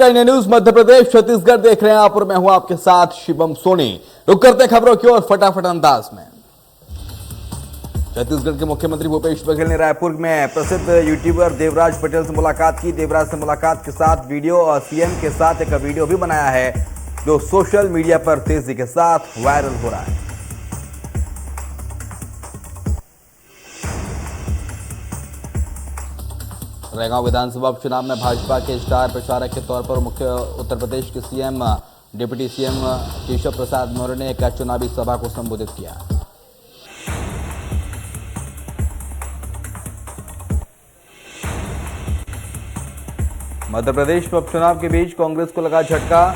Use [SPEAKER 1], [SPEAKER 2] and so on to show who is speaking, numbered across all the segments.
[SPEAKER 1] News Madhya Pradesh Chhattisgarh देख रहे हैं आप और मैं हूं आपके साथ शिवम सोनी। रुक करते खबरों की ओर फटाफट अंदाज में। छत्तीसगढ़ के मुख्यमंत्री भूपेश बघेल ने रायपुर में प्रसिद्ध यूट्यूबर देवराज पटेल से मुलाकात की। देवराज से मुलाकात के साथ वीडियो और सीएम के साथ एक वीडियो भी बनाया है जो सोशल मीडिया पर तेजी के साथ वायरल हो रहा है। रैगांव विधानसभा उपचुनाव में भाजपा के स्टार प्रचारक के तौर पर मुख्य उत्तर प्रदेश के CM deputy CM Keshav Prasad Maurya ने एक चुनावी सभा को संबोधित किया। मध्य प्रदेश में उपचुनाव के बीच कांग्रेस को लगा झटका।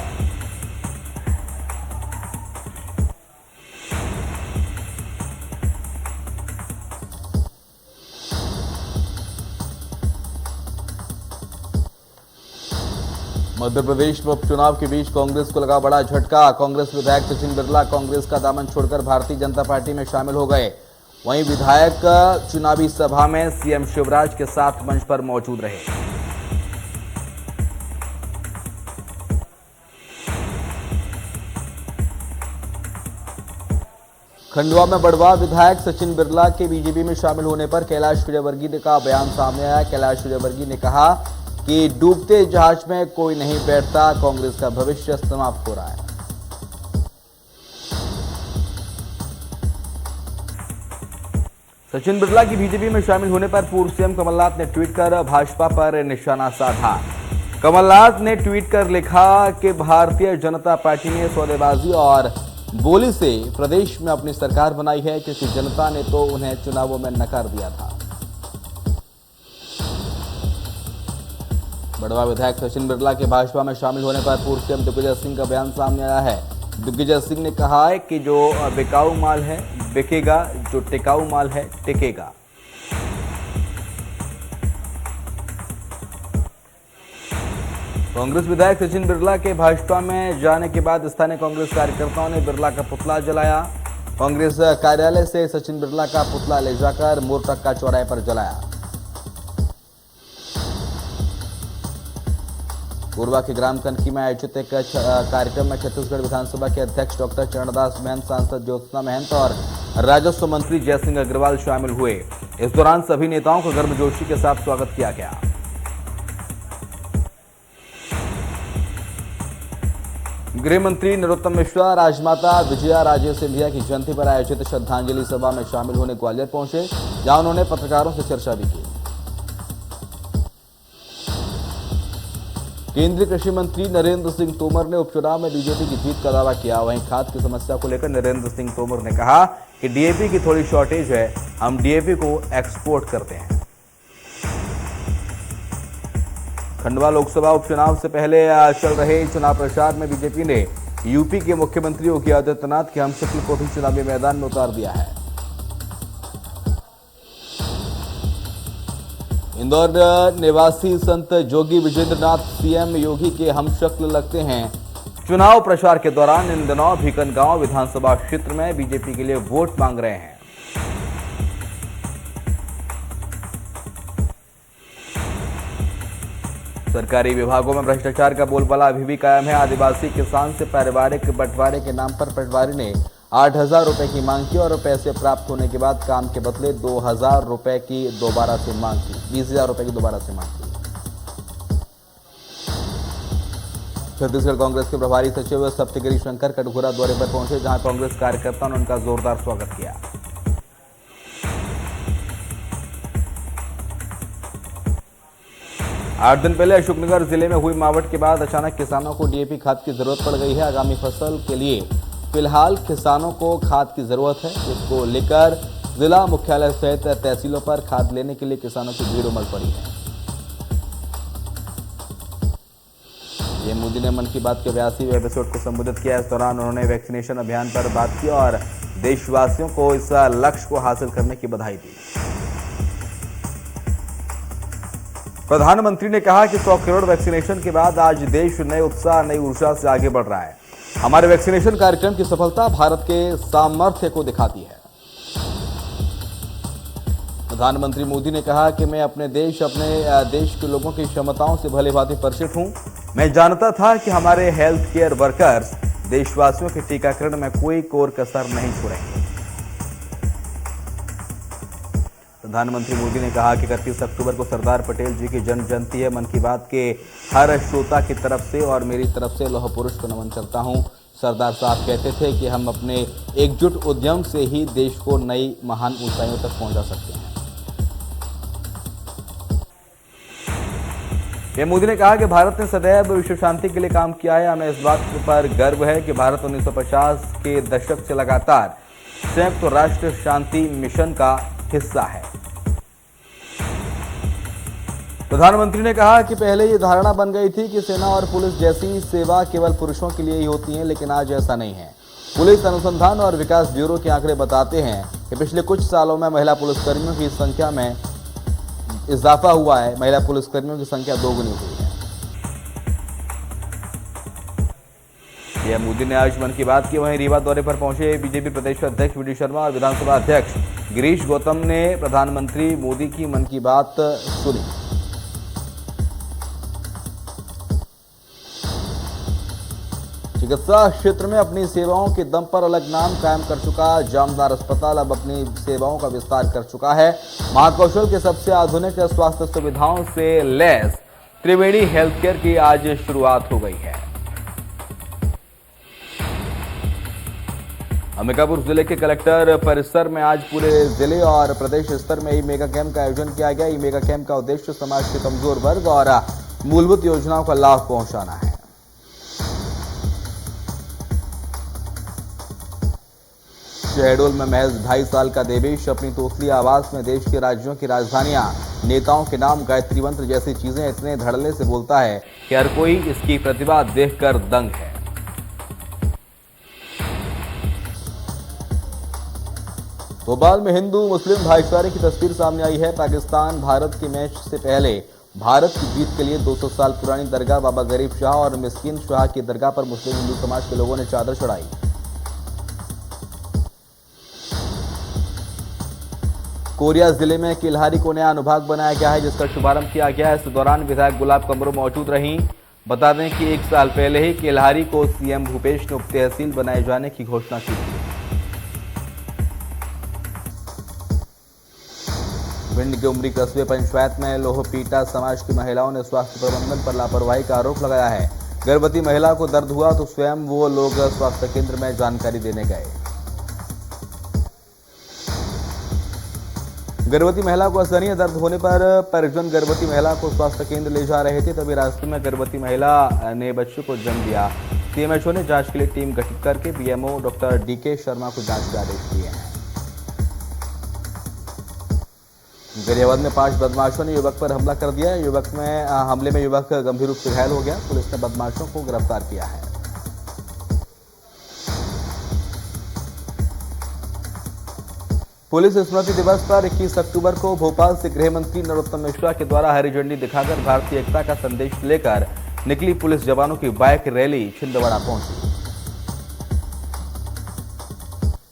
[SPEAKER 1] मध्य प्रदेश में उपचुनाव के बीच कांग्रेस को लगा बड़ा झटका। कांग्रेस विधायक सचिन बिरला कांग्रेस का दामन छोड़कर भारतीय जनता पार्टी में शामिल हो गए। वहीं विधायक चुनावी सभा में सीएम शिवराज के साथ मंच पर मौजूद रहे। खंडवा में बड़वा विधायक सचिन बिरला के बीजेपी में शामिल होने पर कैलाश विजयवर्गीय का बयान सामने आया। कैलाश विजयवर्गीय ने कहा कि डूबते जहाज में कोई नहीं बैठता, कांग्रेस का भविष्य समाप्त हो रहा है। सचिन बिरला की बीजेपी में शामिल होने पर पूर्व सीएम कमलनाथ ने ट्वीट कर भाजपा पर निशाना साधा। कमलनाथ ने ट्वीट कर लिखा कि भारतीय जनता पार्टी ने सौदेबाजी और बोली से प्रदेश में अपनी सरकार बनाई है, क्योंकि जनता ने तो उन्हें चुनावों में नकार दिया था। बड़वा विधायक सचिन बिरला के भाजपा में शामिल होने पर पूर्व सीएम दिग्विजय सिंह का बयान सामने आया है। दिग्विजय सिंह ने कहा है कि जो बिकाऊ माल है बिकेगा, जो टिकाऊ माल है टिकेगा। कांग्रेस विधायक सचिन बिरला के भाजपा में जाने के बाद स्थानीय कांग्रेस कार्यकर्ताओं ने बिरला का पुतला जलाया। कांग्रेस कार्यालय से सचिन बिरला का पुतला ले जाकर मोरटक्का चौराहे पर जलाया। कोरबा के ग्राम कनकी में आयोजित एक कार्यक्रम में छत्तीसगढ़ विधानसभा के अध्यक्ष डॉक्टर चरणदास महंत, सांसद ज्योत्सना महंत और राजस्व मंत्री जयसिंह अग्रवाल शामिल हुए। इस दौरान सभी नेताओं का गर्मजोशी के साथ स्वागत किया गया। गृह मंत्री नरोत्तम मिश्रा राजमाता विजया राजे सिंधिया की जयंती पर आयोजित श्रद्धांजलि सभा में शामिल होने ग्वालियर पहुंचे, जहां उन्होंने पत्रकारों से चर्चा भी की। केंद्रीय कृषि मंत्री नरेंद्र सिंह तोमर ने उपचुनाव में बीजेपी की जीत का दावा किया। वहीं खाद की समस्या को लेकर नरेंद्र सिंह तोमर ने कहा कि डीएपी की थोड़ी शॉर्टेज है, हम डीएपी को एक्सपोर्ट करते हैं। खंडवा लोकसभा उपचुनाव से पहले चल रहे चुनाव प्रचार में बीजेपी ने यूपी के मुख्यमंत्री योगी आदित्यनाथ के हमशक्ल को भी चुनावी मैदान में उतार दिया है। इंदौर निवासी संत जोगी विजेंद्रनाथ सीएम योगी के हमशक्ल लगते हैं। चुनाव प्रचार के दौरान इन दिनों भीकनगांव विधानसभा क्षेत्र में बीजेपी के लिए वोट मांग रहे हैं। सरकारी विभागों में भ्रष्टाचार का बोलबाला अभी भी कायम है। आदिवासी किसान से पारिवारिक बंटवारे के नाम पर पटवारी ने 8,000 रुपए की मांग की और पैसे प्राप्त होने के बाद काम के बदले 2,000 रुपए की दोबारा से मांग की, 20,000 रुपए की दोबारा से मांग की। छत्तीसगढ़ कांग्रेस के प्रभारी सचिव सप्तगिरी शंकर कटघोरा दौरे पर पहुंचे, जहां कांग्रेस कार्यकर्ताओं ने उनका जोरदार स्वागत किया। आठ दिन पहले अशोकनगर जिले में हुई मावठ के बाद अचानक किसानों को डीएपी खाद की जरूरत पड़ गई है। आगामी फसल के लिए फिलहाल किसानों को खाद की जरूरत है, जिसको लेकर जिला मुख्यालय सहित तहसीलों पर खाद लेने के लिए किसानों की भीड़ उमड़ पड़ी है। पीएम मोदी ने मन की बात के 82वें एपिसोड को संबोधित किया। इस दौरान उन्होंने वैक्सीनेशन अभियान पर बात की और देशवासियों को इस लक्ष्य को हासिल करने की बधाई दी। प्रधानमंत्री ने कहा कि 100 करोड़ वैक्सीनेशन के बाद आज देश नए उत्साह, नई ऊर्जा से आगे बढ़ रहा है। हमारे वैक्सीनेशन कार्यक्रम की सफलता भारत के सामर्थ्य को दिखाती है। प्रधानमंत्री मोदी ने कहा कि मैं अपने देश के लोगों की क्षमताओं से भली भांति परिचित हूं। मैं जानता था कि हमारे हेल्थ केयर वर्कर्स देशवासियों के टीकाकरण में कोई कोर कसर नहीं छोड़ेंगे। प्रधानमंत्री मोदी ने कहा कि 31 अक्टूबर को सरदार पटेल जी की जन्म जयंती है। मन की बात के हर श्रोता की तरफ से और मेरी तरफ से लौह पुरुष को नमन करता हूं। सरदार साहब कहते थे कि हम अपने एकजुट उद्यम से ही देश को नई महान ऊंचाइयों तक पहुंचा सकते हैं। पीएम मोदी ने कहा कि भारत ने सदैव विश्व शांति के लिए काम किया है। हमें इस बात पर गर्व है कि भारत 1950 के दशक से लगातार संयुक्त राष्ट्र शांति मिशन का हिस्सा है। प्रधानमंत्री ने कहा कि पहले ये धारणा बन गई थी कि सेना और पुलिस जैसी सेवा केवल पुरुषों के लिए ही होती है, लेकिन आज ऐसा नहीं है। पुलिस अनुसंधान और विकास ब्यूरो के आंकड़े बताते हैं कि पिछले कुछ सालों में महिला पुलिसकर्मियों की संख्या में इजाफा हुआ है। महिला पुलिसकर्मियों की संख्या दोगुनी हुई है। पीएम मोदी ने आज मन की बात की। वहीं रीवा दौरे पर पहुंचे बीजेपी प्रदेश अध्यक्ष वी डी शर्मा और विधानसभा अध्यक्ष गिरीश गौतम ने प्रधानमंत्री मोदी की मन की बात सुनी। चिकित्सा क्षेत्र में अपनी सेवाओं के दम पर अलग नाम कायम कर चुका जामदार अस्पताल अब अपनी सेवाओं का विस्तार कर चुका है। महाकौशल के सबसे आधुनिक स्वास्थ्य सुविधाओं से लैस त्रिवेणी हेल्थ केयर की आज शुरुआत हो गई है। अंबिकापुर जिले के कलेक्टर परिसर में आज पूरे जिले और प्रदेश स्तर में ई मेगा कैंप का आयोजन किया गया। ई मेगा कैंप का उद्देश्य समाज के कमजोर वर्ग और मूलभूत योजनाओं का लाभ पहुंचाना है। शहडोल में महज 2.5 साल का देवेश अपनी तोसली आवाज में देश के राज्यों की राजधानियां, नेताओं के नाम, गायत्री मंत्र जैसी चीजें इतने धड़ल्ले से बोलता है कि हर कोई इसकी प्रतिभा देखकर दंग है। भोपाल में हिंदू मुस्लिम भाईचारे की तस्वीर सामने आई है। पाकिस्तान भारत के मैच से पहले भारत की जीत के लिए 200 साल पुरानी दरगाह बाबा गरीब शाह और मिस्किन शाह की दरगाह पर मुस्लिम हिंदू समाज के लोगों ने चादर चढ़ाई। कोरिया जिले में किल्हारी को नया अनुभाग बनाया गया है, जिसका शुभारंभ किया गया है। इस दौरान विधायक गुलाब कमरो मौजूद रहीं। बता दें कि 1 साल पहले ही किल्हारी को सीएम भूपेश ने उप तहसील बनाए जाने की घोषणा की थी। भिंड के उमरी कस्बे पंचायत में लोहपीटा समाज की महिलाओं ने स्वास्थ्य प्रबंधन पर लापरवाही का आरोप लगाया है। गर्भवती महिला को दर्द हुआ तो स्वयं वो लोग स्वास्थ्य केंद्र में जानकारी देने गए। गर्भवती महिला को असहनीय दर्द होने पर परिजन गर्भवती महिला को स्वास्थ्य केंद्र ले जा रहे थे, तभी रास्ते में गर्भवती महिला ने बच्चे को जन्म दिया। सीएमएचओ ने जांच के लिए टीम गठित करके बीएमओ डॉक्टर डीके शर्मा को जांच के आदेश दिए हैं। गरियाबंद में 5 बदमाशों ने युवक पर हमला कर दिया। हमले में युवक गंभीर रूप से घायल हो गया। पुलिस ने बदमाशों को गिरफ्तार किया है। पुलिस स्मृति दिवस पर 21 अक्टूबर को भोपाल से गृह मंत्री नरोत्तम मिश्रा के द्वारा हरी झंडी दिखाकर भारतीय एकता का संदेश लेकर निकली पुलिस जवानों की बाइक रैली छिंदवाड़ा पहुंची।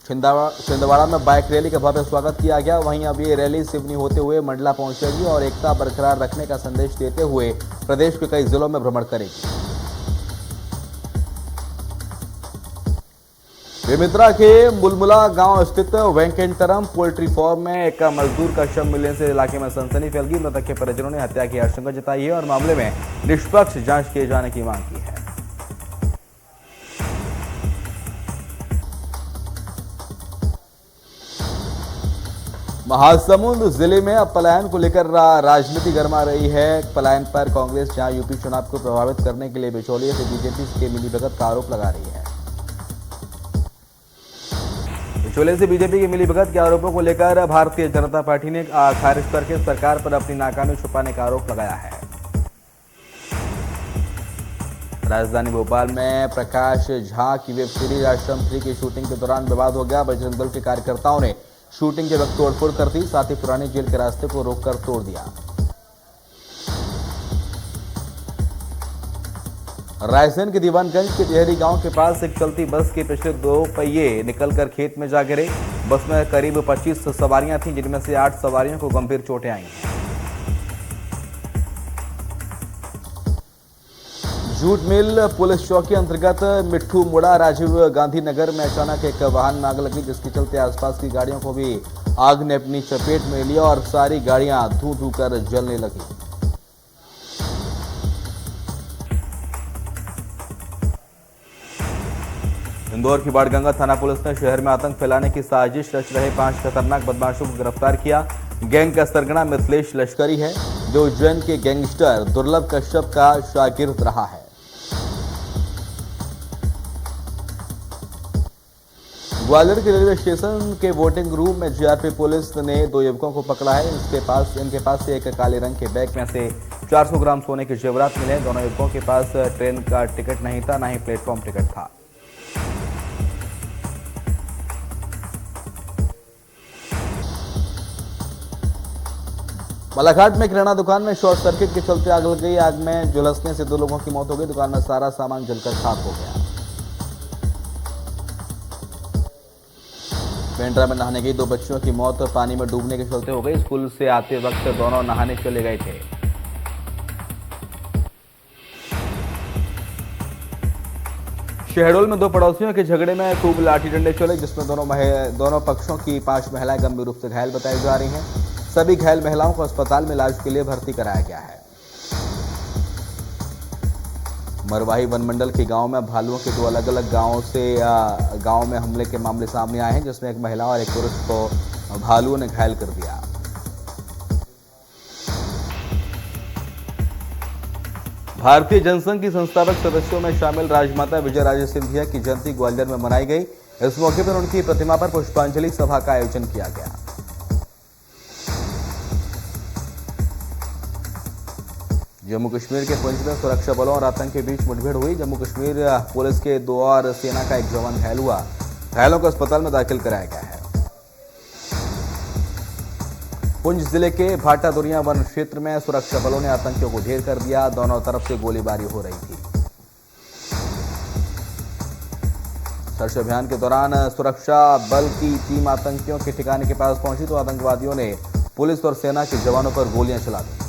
[SPEAKER 1] छिंदवाड़ा में बाइक रैली का भव्य स्वागत किया गया। वहीं अब ये रैली सिवनी होते हुए मंडला पहुंचेगी और एकता बरकरार रखने का संदेश देते हुए प्रदेश के कई जिलों में भ्रमण करेगी। बेमित्रा के मुलमुला गांव स्थित वेंकटरम पोल्ट्री फार्म में एक मजदूर का शव मिलने से इलाके में सनसनी फैल गई। मृतक के परिजनों ने हत्या की आशंका जताई है और मामले में निष्पक्ष जांच किए जाने की मांग की है। महासमुंद जिले में अब पलायन को लेकर राजनीति गर्मा रही है। पलायन पर कांग्रेस जहां यूपी चुनाव को प्रभावित करने के लिए बिचौलिए से बीजेपी के मिलीभगत का आरोप लगा रही है। बिचौलिए से बीजेपी की मिलीभगत के आरोपों को लेकर भारतीय जनता पार्टी ने खारिज करके सरकार पर अपनी नाकामी छुपाने का आरोप लगाया है। राजधानी भोपाल में प्रकाश झा की वेब सीरीज आश्रम 3 की शूटिंग के दौरान विवाद हो गया। बजरंग दल के कार्यकर्ताओं ने शूटिंग के वक्त तोड़फोड़ कर दी, साथ ही पुरानी जेल के रास्ते को रोककर तोड़ दिया। रायसेन के दीवानगंज के डेहरी गांव के पास एक चलती बस के पिछले 2 पहिए निकलकर खेत में जा गिरे। बस में करीब 25 सवारियां थीं, जिनमें से 8 सवारियों को गंभीर चोटें आई हैं। जूट मिल पुलिस चौकी अंतर्गत मिट्ठू मुड़ा राजीव गांधी नगर में अचानक एक वाहन में आग लगी, जिसके चलते आसपास की गाड़ियों को भी आग ने अपनी चपेट में लिया और सारी गाड़ियां धू धू कर जलने लगी। इंदौर की बाणगंगा थाना पुलिस ने शहर में आतंक फैलाने की साजिश रच रहे 5 खतरनाक बदमाशों को गिरफ्तार किया। गैंग का सरगना मिथिलेश लश्करी है, जो उज्जैन के गैंगस्टर दुर्लभ कश्यप का शागिर्द रहा है। ग्वालियर के रेलवे स्टेशन के वोटिंग रूम में जीआरपी पुलिस ने 2 युवकों को पकड़ा है। इनके पास से एक काले रंग के बैग में से 400 ग्राम सोने के जेवरात मिले। दोनों युवकों के पास ट्रेन का टिकट नहीं था, न ही प्लेटफॉर्म टिकट था। बालाघाट में किराना दुकान में शॉर्ट सर्किट के चलते आग लग गई। आग में झुलसने से 2 लोगों की मौत हो गई। दुकान में सारा सामान जलकर खाक हो गया। पेंड्रा में नहाने गई 2 बच्चियों की मौत पानी में डूबने के चलते हो गई। स्कूल से आते वक्त दोनों नहाने चले गए थे। शहडोल में 2 पड़ोसियों के झगड़े में खूब लाठी डंडे चले, जिसमें दोनों पक्षों की 5 महिलाएं गंभीर रूप से घायल बताई जा रही हैं। सभी घायल महिलाओं को अस्पताल में इलाज के लिए भर्ती कराया गया है। मरवाही वनमंडल के गांव में भालुओं के 2 अलग-अलग गांव में हमले के मामले सामने आए हैं, जिसमें एक महिला और एक पुरुष को भालुओं ने घायल कर दिया। भारतीय जनसंघ की संस्थापक सदस्यों में शामिल राजमाता विजयराजे सिंधिया की जयंती ग्वालियर में मनाई गई। इस मौके पर उनकी प्रतिमा पर पुष्पांजलि सभा का आयोजन किया गया। जम्मू कश्मीर के पुंछ में सुरक्षा बलों और आतंक के बीच मुठभेड़ हुई। जम्मू कश्मीर पुलिस के 2 और सेना का एक जवान घायल हुआ। घायलों को अस्पताल में दाखिल कराया गया है। पुंछ जिले के भाटा दुनिया वन क्षेत्र में सुरक्षा बलों ने आतंकियों को ढेर कर दिया। दोनों तरफ से गोलीबारी हो रही थी। सर्च अभियान के दौरान सुरक्षा बल की टीम आतंकियों के ठिकाने के पास पहुंची तो आतंकवादियों ने पुलिस और सेना के जवानों पर गोलियां चला दी।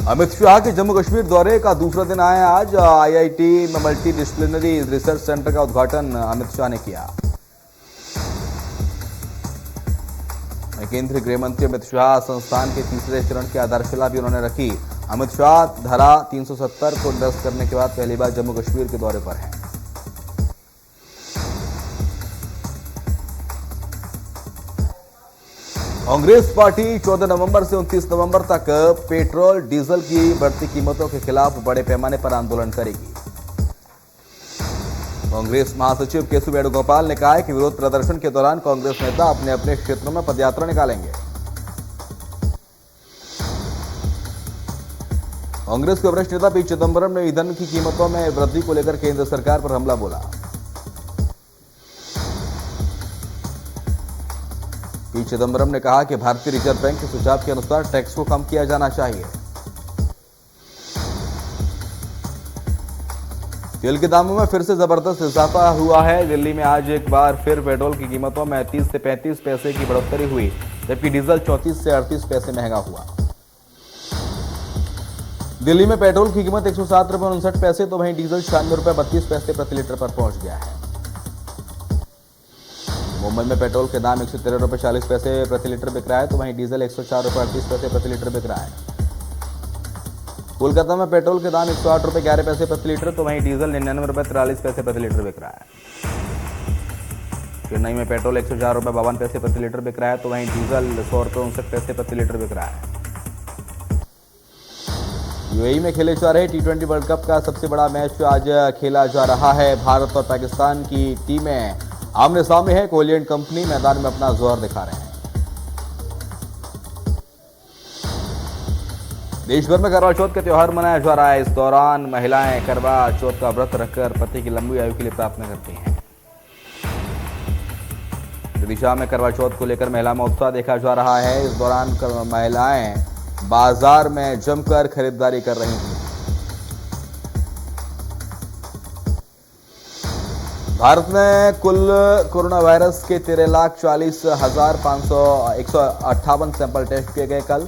[SPEAKER 1] अमित शाह के जम्मू कश्मीर दौरे का दूसरा दिन आया आज। आईआईटी में मल्टी डिसिप्लिनरी रिसर्च सेंटर का उद्घाटन अमित शाह ने किया। केंद्रीय गृह मंत्री अमित शाह संस्थान के 3रे चरण की आधारशिला भी उन्होंने रखी। अमित शाह धारा 370 को निरस्त करने के बाद पहली बार जम्मू कश्मीर के दौरे पर हैं। कांग्रेस पार्टी 14 नवंबर से 29 नवंबर तक पेट्रोल डीजल की बढ़ती कीमतों के खिलाफ बड़े पैमाने पर आंदोलन करेगी। कांग्रेस महासचिव केशव वेणुगोपाल ने कहा है कि विरोध प्रदर्शन के दौरान कांग्रेस नेता अपने अपने क्षेत्रों में पदयात्रा निकालेंगे। कांग्रेस के वरिष्ठ नेता पी चिदंबरम ने ईंधन की कीमतों में वृद्धि को लेकर केंद्र सरकार पर हमला बोला। पी चिदंबरम ने कहा कि भारतीय रिजर्व बैंक के सुझाव के अनुसार टैक्स को कम किया जाना चाहिए। तेल के दामों में फिर से जबरदस्त इजाफा हुआ है। दिल्ली में आज एक बार फिर पेट्रोल की कीमतों में 30 से 35 पैसे की बढ़ोतरी हुई, जबकि डीजल 34 से 38 पैसे महंगा हुआ। दिल्ली में पेट्रोल की कीमत 107 रुपये 59 पैसे तो वहीं डीजल 96 रुपये 32 पैसे प्रति लीटर पर पहुंच गया है। मुंबई में पेट्रोल के दाम 113 रुपये 40 पैसे प्रति लीटर बिक रहा है, तो वहीं डीजल 104 रुपये 38 पैसे प्रति लीटर बिक रहा है। कोलकाता में पेट्रोल के दाम 108 रुपये 11 पैसे प्रति लीटर, तो वहीं डीजल 99 रुपये 43 पैसे प्रति लीटर बिक रहा है। चेन्नई में पेट्रोल 104 रुपये 52 पैसे प्रति लीटर बिक रहा है, तो वहीं डीजल 100 रुपये 59 पैसे प्रति लीटर बिक रहा है। यूएई में खेले जा रहे T20 वर्ल्ड कप का सबसे बड़ा मैच आज खेला जा रहा है। भारत और पाकिस्तान की टीमें आमने सामने है। कोहली एंड कंपनी मैदान में अपना जोर दिखा रहे हैं। देश भर में करवा चौथ का त्योहार मनाया जा रहा है। इस दौरान महिलाएं करवा चौथ का व्रत रखकर पति की लंबी आयु के लिए प्रार्थना करती हैं। विदिशा में करवा चौथ को लेकर महिला में उत्साह देखा जा रहा है। इस दौरान महिलाएं बाजार में जमकर खरीदारी कर रही थी। भारत में कुल कोरोना वायरस के 13,40,500 सैंपल टेस्ट किए गए। कल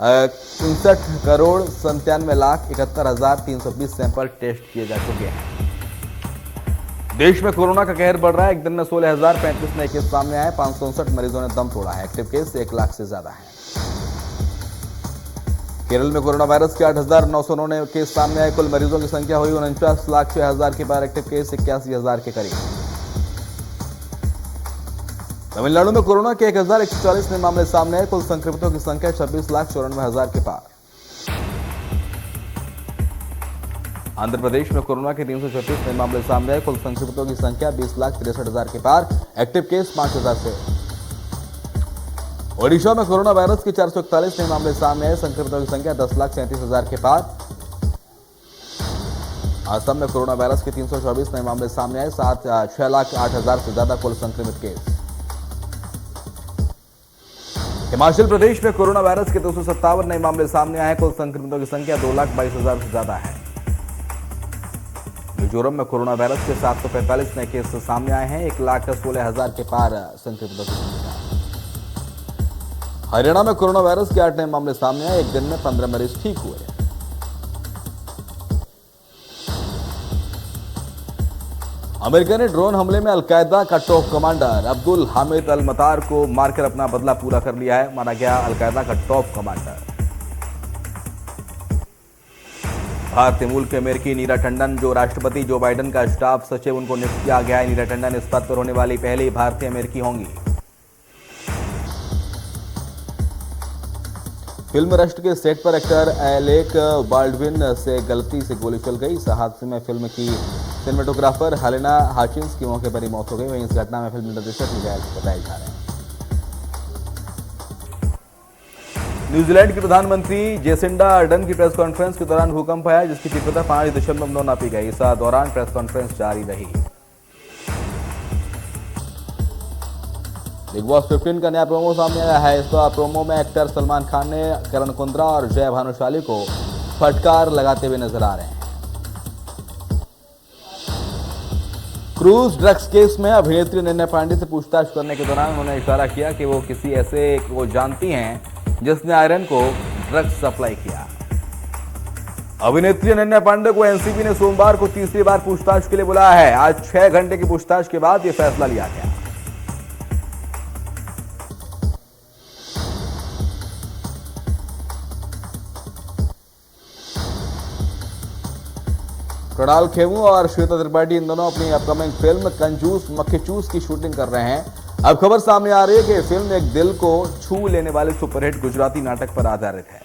[SPEAKER 1] 59,97,71,320 सैंपल टेस्ट किए जा चुके हैं। देश में कोरोना का कहर बढ़ रहा है। एक दिन में 16,035 नए केस सामने आए। 559 मरीजों ने दम तोड़ा है। एक्टिव केस 1 लाख से ज्यादा है। केरल में कोरोना वायरस के 8,909 केस सामने आए। कुल मरीजों की संख्या हुई 49,06,000 के पार। एक्टिव केस 81,000 के करीब। तमिलनाडु में कोरोना के 1,140 नए मामले सामने आए। कुल संक्रमितों की संख्या 26,94,000 के पार। आंध्र प्रदेश में कोरोना के 336 नए मामले सामने आए। कुल संक्रमितों की संख्या 20,63,000 के पार। एक्टिव केस 5,000 से। ओडिशा में कोरोना वायरस के 441 नए मामले सामने आए। संक्रमितों की संख्या 10,37,000 के पार। असम में कोरोना वायरस के 324 नए मामले सामने आए। 6,08,000 से ज्यादा कुल संक्रमित केस। हिमाचल प्रदेश में कोरोना वायरस के 257 नए मामले सामने आए। कुल संक्रमितों की संख्या 2,22,000 से ज्यादा है। मिजोरम में कोरोना वायरस के 745 नए केस सामने आए हैं। 1,16,000 के पार संक्रमितों की संख्या। हरियाणा में कोरोना वायरस के 8 नए मामले सामने आए। एक दिन में 15 मरीज ठीक हुए। अमेरिका ने ड्रोन हमले में अलकायदा का टॉप कमांडर अब्दुल हामिद अल मतार को मारकर अपना बदला पूरा कर लिया है। मारा गया अलकायदा का टॉप कमांडर। भारतीय मूल के अमेरिकी नीरा टंडन, जो राष्ट्रपति जो बाइडेन का स्टाफ सचिव, उनको नियुक्त किया गया है। नीरा टंडन इस पद पर होने वाली पहली भारतीय अमेरिकी होंगी। फिल्म रश्क के सेट पर एक्टर एलेक बाल्डविन से गलती से गोली चल गई। इस हादसे में फिल्म की सिनेमेटोग्राफर हेलेना हाचिंस की मौके पर ही मौत हो गई। वहीं इस घटना में फिल्म निर्देशक घायल बताए जा रहे हैं। न्यूजीलैंड की प्रधानमंत्री जेसिंडा अर्डन की प्रेस कॉन्फ्रेंस के दौरान भूकंप आया, जिसकी तीव्रता 5.9 नापी गई। इस दौरान प्रेस कॉन्फ्रेंस जारी रही। बिग बॉस 15 का नया प्रोमो सामने आया है। इस प्रोमो में एक्टर सलमान खान ने करण कुंद्रा और जय भानुशाली को फटकार लगाते हुए नजर आ रहे हैं। क्रूज ड्रग्स केस में अभिनेत्री अनन्या पांडे से पूछताछ करने के दौरान उन्होंने इशारा किया कि वो किसी ऐसे को जानती हैं जिसने आयरन को ड्रग्स सप्लाई किया। अभिनेत्री अनन्या पांडे को एनसीबी ने सोमवार को तीसरी बार पूछताछ के लिए बुलाया है। आज 6 घंटे की पूछताछ के बाद यह फैसला लिया गया। कृणाल खेमू और श्वेता त्रिपाठी इन दोनों अपनी अपकमिंग फिल्म कंजूस मक्खीचूस की शूटिंग कर रहे हैं। अब खबर सामने आ रही है कि फिल्म एक दिल को छू लेने वाले सुपरहिट गुजराती नाटक पर आधारित है।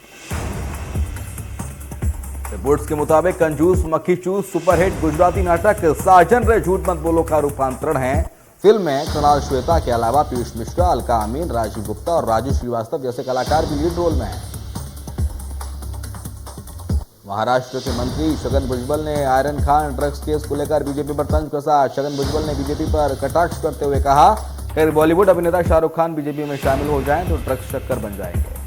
[SPEAKER 1] रिपोर्ट्स के मुताबिक कंजूस मक्खीचूस सुपरहिट गुजराती नाटक साजन रे झूठ मत बोलो का रूपांतरण है। फिल्म में कृणाल श्वेता के अलावा पीयूष मिश्रा, अलका अमीन, राजीव गुप्ता और राजू श्रीवास्तव जैसे कलाकार भी लीड रोल में हैं। महाराष्ट्र के मंत्री छगन भुजबल ने आयरन खान ड्रग्स केस को लेकर बीजेपी पर तंज कसा। छगन भुजबल ने बीजेपी पर कटाक्ष करते हुए कहा कि बॉलीवुड अभिनेता शाहरुख खान बीजेपी में शामिल हो जाएं तो ड्रग्स चक्कर बन जाएंगे।